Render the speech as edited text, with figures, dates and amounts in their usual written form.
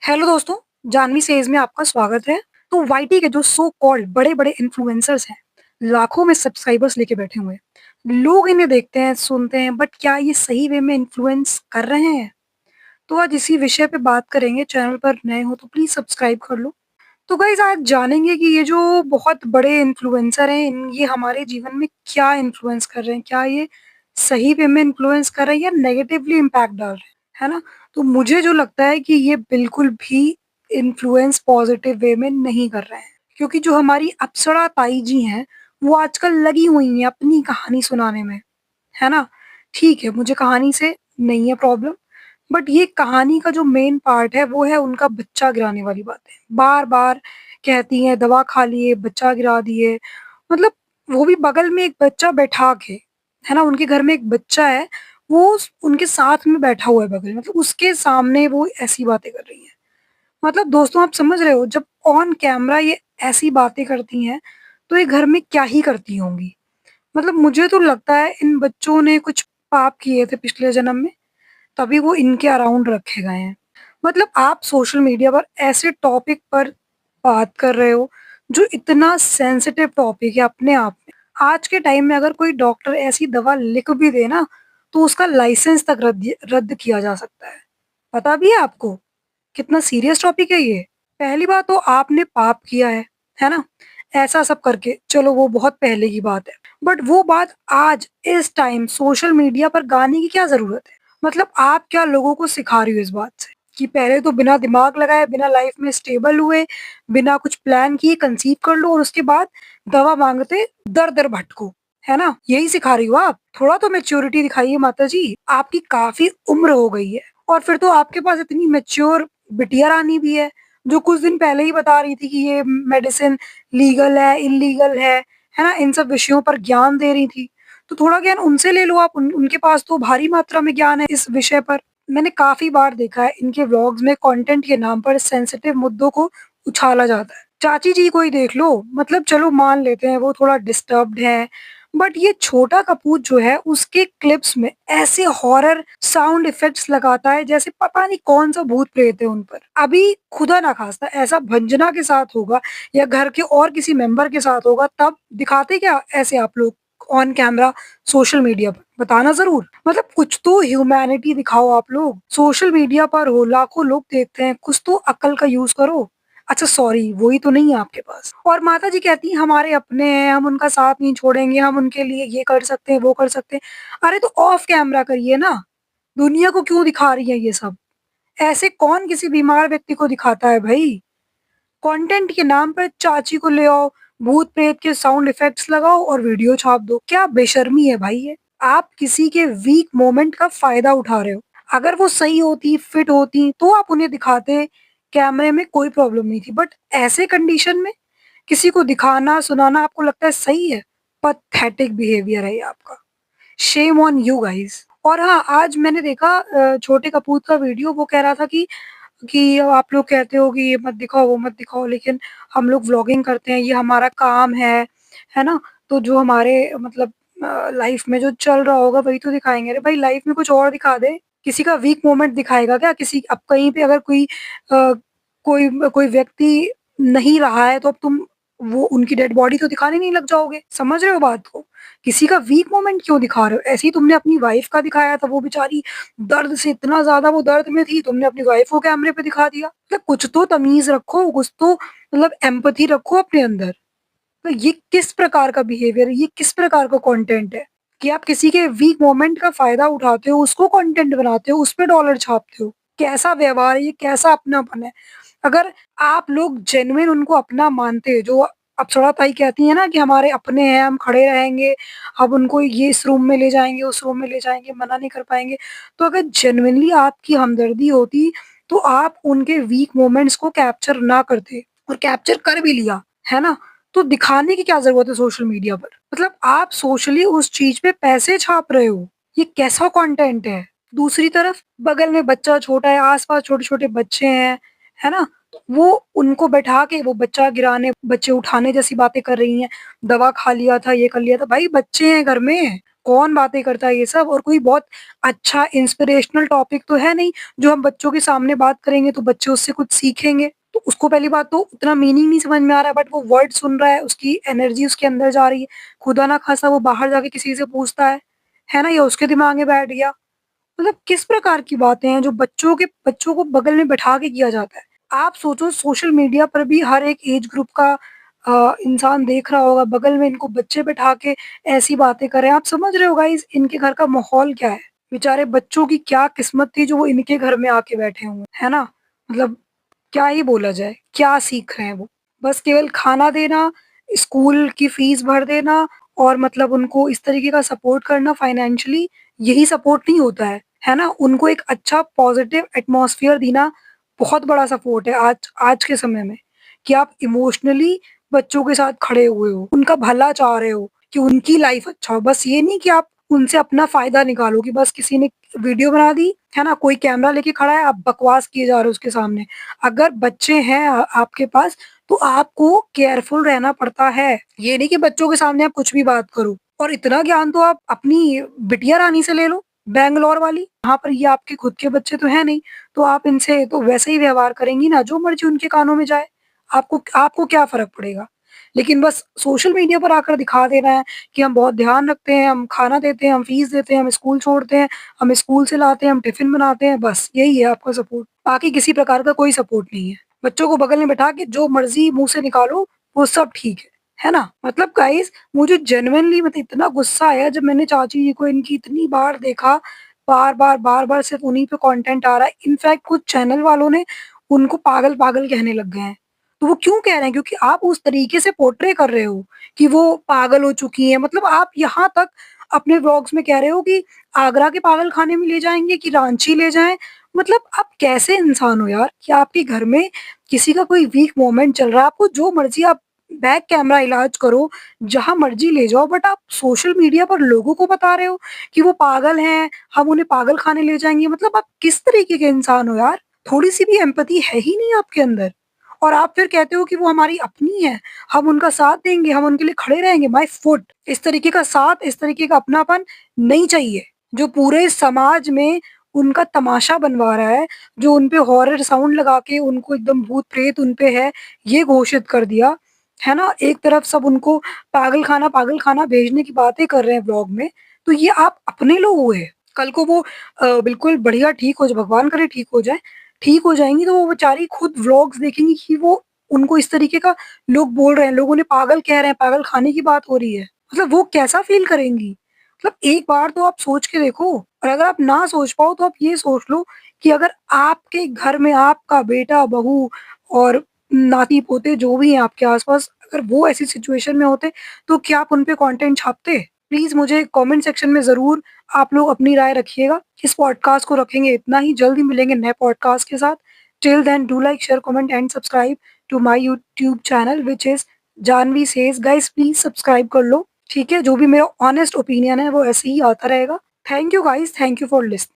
Hello दोस्तों, Janvi says में आपका स्वागत है। तो वाईटी के जो सो कॉल्ड बड़े-बड़े इन्फ्लुएंसर्स हैं, लाखों में सब्सक्राइबर्स लेके बैठे हुए हैं। लोग इन्हें देखते हैं, सुनते हैं, बट क्या ये सही वे में इन्फ्लुएंस कर रहे हैं? तो आज इसी विषय पे बात करेंगे। चैनल पर नए हो तो प्लीज़ सब्सक्राइब कर लो। तो गाइज़ आज जानेंगे कि ये जो बहुत बड़े इन्फ्लुएंसर हैं, इन ये हमारे जीवन में क्या इन्फ्लुएंस कर रहे हैं? क्या ये सही वे में इन्फ्लुएंस कर रहे हैं या नेगेटिवली इम्पैक्ट डाल रहे हैं? है ना? तो मुझे जो लगता है कि ये बिल्कुल भी इन्फ्लुएंस पॉज़िटिव वे में नहीं कर रहे हैं। क्योंकि जो हमारी अप्सरा ताई जी हैं, वो आजकल लगी हुई हैं अपनी कहानी सुनाने में, है ना? ठीक है, मुझे कहानी से नहीं है प्रॉब्लम, बट ये कहानी का जो मेन पार्ट है वो है उनका बच्चा गिराने वाली बातें। बार-बार कहती हैं दवा खा लिए, बच्चा गिरा दिए, मतलब वो भी बगल में एक बच्चा बैठा के, है ना? उनके घर में एक बच्चा है, वो उनके साथ में बैठा हुआ है बगल में, मतलब उसके सामने वो ऐसी बातें कर रही हैं। मतलब दोस्तों आप समझ रहे हो, जब ऑन कैमरा ये ऐसी बातें करती हैं, तो ये घर में क्या ही करती होंगी? मतलब मुझे तो लगता है इन बच्चों ने कुछ पाप किए थे पिछले जन्म में, तभी वो इनके अराउंड रखे गए हैं। मतलब आप सोशल मीडिया पर ऐसे टॉपिक पर बात कर रहे हो, जो इतना सेंसिटिव टॉपिक है अपने आप में। आज के टाइम में अगर कोई डॉक्टर ऐसी दवा लिख भी दे ना, तो उसका लाइसेंस तक रद्द रद्द किया जा सकता है। पता भी है आपको? कितना सीरियस टॉपिक है ये। पहली बात तो आपने पाप किया है ना? ऐसा सब करके, चलो वो बहुत पहले की बात है। बट वो बात आज इस टाइम सोशल मीडिया पर गाने की क्या ज़रूरत है? मतलब आप क्या लोगों को सिखा रही हो इस बात से? कि पहले तो बिना दिमाग लगाए, बिना लाइफ में स्टेबल हुए, बिना कुछ प्लान किए कंसीव कर लो और उसके बाद दवा माँगते दर-दर भटको, है ना? यही सिखा रही हो आप? थोड़ा तो मैच्योरिटी दिखाइए माताजी, आपकी काफ़ी उम्र हो गई है और फिर तो आपके पास इतनी मैच्योर बिटिया रानी भी है, जो कुछ दिन पहले ही बता रही थी कि ये मेडिसिन लीगल है, इल्लीगल है ना? इन सब विषयों पर ज्ञान दे रही थी। तो थोड़ा ज्ञान उनसे ले लो आप, उनके पास तो भारी मात्रा में ज्ञान है इस विषय पर। मैंने काफ़ी बार देखा है इनके व्लॉग्स में कंटेंट के नाम पर सेंसिटिव मुद्दों को उछाला जाता है। चाची जी को ही देख लो, मतलब चलो मान लेते हैं वो थोड़ा डिस्टर्ब्ड हैं, बट ये छोटा कपूर जो है उसके क्लिप्स में ऐसे हॉरर साउंड इफेक्ट्स लगाता है जैसे पता नहीं कौन-सा भूत-प्रेत है उन पर। अभी खुदा ना खास्ता ऐसा भंजना के साथ होगा या घर के और किसी मेंबर के साथ होगा, तब दिखाते क्या ऐसे आप लोग ऑन कैमरा सोशल मीडिया पर? बताना ज़रूर। मतलब कुछ तो ह्यूमैनिटी दिखाओ आप लोग। सोशल मीडिया पर हो, लाखों लोग देखते हैं, कुछ तो अक्ल का यूज़ करो। अच्छा सॉरी, वो ही तो नहीं है आपके पास। और माताजी कहती हैं हमारे अपने हैं, हम उनका साथ नहीं छोड़ेंगे, हम उनके लिए ये कर सकते हैं, वो कर सकते हैं। अरे तो ऑफ कैमरा करिए ना, दुनिया को क्यों दिखा रही हैं ये सब? ऐसे कौन किसी बीमार व्यक्ति को दिखाता है भई? कंटेंट के नाम पर चाची को ले आओ, भूत-प्रेत के साउंड इफेक्ट्स लगाओ और वीडियो छाप दो। क्या बेशर्मी है भाई ये? आप किसी के वीक मोमेंट का फ़ायदा उठा रहे हो। अगर वो सही होती, फिट होती, तो आप उन्हें दिखाते, कैमरे में कोई प्रॉब्लम नहीं थी। बट ऐसे कंडीशन में किसी को दिखाना, सुनाना आपको लगता है सही है? पैथेटिक बिहेवियर है ये आपका। Shame on you guys. और हाँ, आज मैंने देखा छोटे कपूर का वीडियो, वो कह रहा था कि आप लोग कहते हो कि ये मत दिखाओ, वो मत दिखाओ, लेकिन हम लोग व्लॉगिंग करते हैं, ये हमारा काम है ना? तो जो हमारे मतलब लाइफ में जो चल रहा होगा वही तो दिखाएँगे। अरे भाई लाइफ में कुछ और दिखा दे। किसी का वीक मोमेंट दिखाएगा क्या? किसी अब कहीं पे अगर अ, कोई व्यक्ति नहीं रहा है तो अब तुम वो उनकी डेड बॉडी तो दिखाने नहीं लग जाओगे। समझ रहे हो बात को? किसी का वीक मोमेंट क्यों दिखा रहे हो? ऐसे ही तुमने अपनी वाइफ का दिखाया था, वो बेचारी दर्द से इतना ज़्यादा वो दर्द में थी, तुमने अपनी वाइफ को कैमरे पे दिखा दिया। मतलब कुछ तो तमीज़ रखो, कुछ तो मतलब एम्पैथी रखो अपने अंदर। तो ये किस प्रकार का बिहेवियर है? ये किस प्रकार का कंटेंट है कि आप किसी के वीक मोमेंट का फ़ायदा उठाते हो, उसको कंटेंट बनाते हो, उसपे डॉलर छापते हो। कैसा व्यवहार है ये? कैसा अपनापन है? अगर आप लोग जेन्युइन उनको अपना मानते, जो अप्सरा ताई कहती हैं ना कि हमारे अपने हैं, हम खड़े रहेंगे, हम उनको ये इस रूम में ले जाएँगे, उस रूम में ले जाएँगे, मना नहीं कर पाएँगे। तो अगर जेन्युइनली आपकी हमदर्दी होती, तो आप उनके वीक मोमेंट्स को कैप्चर ना करते और कैप्चर कर भी लिया, है ना? तो दिखाने की क्या ज़रूरत है सोशल मीडिया पर? मतलब आप सोशली उस चीज़ पे पैसे छाप रहे हो, ये कैसा कंटेंट है? दूसरी तरफ बगल में बच्चा छोटा है, आस-पास छोटे-छोटे बच्चे हैं, है ना? वो उनको बैठा के वो बच्चा गिराने, बच्चे उठाने जैसी बातें कर रही हैं, दवा खा लिया था, ये कर लिया था। भाई बच्चे हैं घर में, कौन बातें करता है ये सब? और कोई बहुत अच्छा इंस्पिरेशनल टॉपिक तो है नहीं, जो हम बच्चों के सामने बात करेंगे तो बच्चे उससे कुछ सीखेंगे। तो उसको पहली बात तो उतना मीनिंग नहीं समझ में आ रहा है, बट वो वर्ड सुन रहा है, उसकी एनर्जी उसके अंदर जा रही है। खुदा ना खासा वो बाहर जाके किसी से पूछता है ना? या उसके दिमाग में बैठ गया। मतलब किस प्रकार की बातें हैं जो बच्चों को बगल में बैठा के किया जाता है। आप सोचो सोशल मीडिया पर भी हर एक एज ग्रुप का इंसान देख रहा होगा, बगल में इनको बच्चे बैठा के ऐसी बातें कर रहे हैं। आप समझ रहे हो गाइस इनके घर का माहौल क्या है? बेचारे बच्चों की क्या किस्मत थी जो वो इनके घर में आके बैठे हुए हैं, है ना? मतलब क्या ही बोला जाए, क्या सीख रहे हैं वो? बस केवल खाना देना, स्कूल की फीस भर देना और मतलब उनको इस तरीके का सपोर्ट करना फाइनेंशियली, यही सपोर्ट नहीं होता है ना? उनको एक अच्छा पॉजिटिव एटमॉस्फेयर देना बहुत बड़ा सपोर्ट है आज आज के समय में, कि आप इमोशनली बच्चों के साथ खड़े हुए हो, उनका भला चाह रहे हो कि उनकी लाइफ अच्छा हो। बस ये नहीं कि आप उनसे अपना फ़ायदा निकालो कि बस किसी ने वीडियो बना दी, है ना? कोई कैमरा लेके खड़ा है, आप बकवास किए जा रहे हो उसके सामने। अगर बच्चे हैं आपके पास, तो आपको केयरफुल रहना पड़ता है। ये नहीं कि बच्चों के सामने आप कुछ भी बात करो। और इतना ज्ञान तो आप अपनी बिटिया रानी से ले लो, बैंगलोर वाली। वहाँ पर ये आपके खुद के बच्चे तो हैं नहीं, तो आप इनसे तो वैसे ही व्यवहार करेंगी ना, जो मर्ज़ी उनके कानों में जाए। आपको आपको क्या फ़र्क पड़ेगा? लेकिन बस सोशल मीडिया पर आकर दिखा देना है कि हम बहुत ध्यान रखते हैं, हम खाना देते हैं, हम फ़ीस देते हैं, हम स्कूल छोड़ते हैं, हम स्कूल से लाते हैं, हम टिफ़िन बनाते हैं, बस यही है आपका सपोर्ट। बाकी किसी प्रकार का कोई सपोर्ट नहीं है। बच्चों को बगल में बैठा के जो मर्ज़ी मुँह से निकालो, वो सब ठीक है ना? मतलब गाइज़ मुझे जेनुइनली मतलब इतना गुस्सा आया जब मैंने चाची जी को इनकी इतनी बार देखा, बार-बार, बार-बार सिर्फ़ उन्हीं पे कंटेंट आ रहा है। इनफैक्ट कुछ चैनल वालों ने उनको पागल-पागल कहने लग गए हैं। तो वो क्यों कह रहे हैं? क्योंकि आप उस तरीके से पोर्ट्रे कर रहे हो कि वो पागल हो चुकी हैं। मतलब आप यहाँ तक अपने व्लॉग्स में कह रहे हो कि आगरा के पागल खाने में ले जाएँगे कि रांची ले जाएँ। मतलब आप कैसे इंसान हो यार कि आपके घर में किसी का कोई वीक मोमेंट चल रहा है, आपको जो मर्ज़ी आप बैक कैमरा इलाज करो, जहाँ मर्ज़ी ले जाओ, बट आप सोशल मीडिया पर लोगों को बता रहे हो कि वो पागल हैं, हम उन्हें पागल खाने ले जाएँगे। मतलब आप किस तरीके के इंसान हो यार? थोड़ी-सी भी एम्पैथी है ही नहीं आपके अंदर। और आप फिर कहते हो कि वो हमारी अपनी है, हम उनका साथ देंगे, हम उनके लिए खड़े रहेंगे, माय फुट। इस तरीके का साथ, इस तरीके का अपनापन नहीं चाहिए, जो पूरे समाज में उनका तमाशा बनवा रहा है, जो उन पे हॉरर साउंड लगा के उनको एकदम भूत-प्रेत उन पे है, ये घोषित कर दिया, है ना? एक तरफ सब उनको पागल खाना भेजने की बातें कर रहे हैं व्लॉग में, तो ये आप अपने लोग हुए। कल को वो बिल्कुल बढ़िया ठीक हो जाए, भगवान करे ठीक हो जाएँगी तो वो बेचारी खुद व्लॉग्स देखेंगी कि वो उनको इस तरीके का लोग बोल रहे हैं, लोग उन्हें पागल कह रहे हैं, पागल खाने की बात हो रही है। मतलब वो कैसा फ़ील करेंगी? मतलब एक बार तो आप सोच के देखो और अगर आप ना सोच पाओ तो आप ये सोच लो कि अगर आपके घर में आपका बेटा, बहू और नाती-पोते जो भी हैं आपके आस-पास, अगर वो ऐसी सिचुएशन में होते, तो क्या आप उन पे कंटेंट छापते? प्लीज़ मुझे कमेंट सेक्शन में ज़रूर आप लोग अपनी राय रखिएगा। इस पॉडकास्ट को रखेंगे इतना ही, जल्द ही मिलेंगे नए पॉडकास्ट के साथ। Till then do like, share, comment and subscribe to my YouTube channel which is Janhvi says. Guys please subscribe कर लो, ठीक है? जो भी मेरा ऑनेस्ट ओपिनियन है वो ऐसे ही आता रहेगा। Thank you guys, thank you for listening.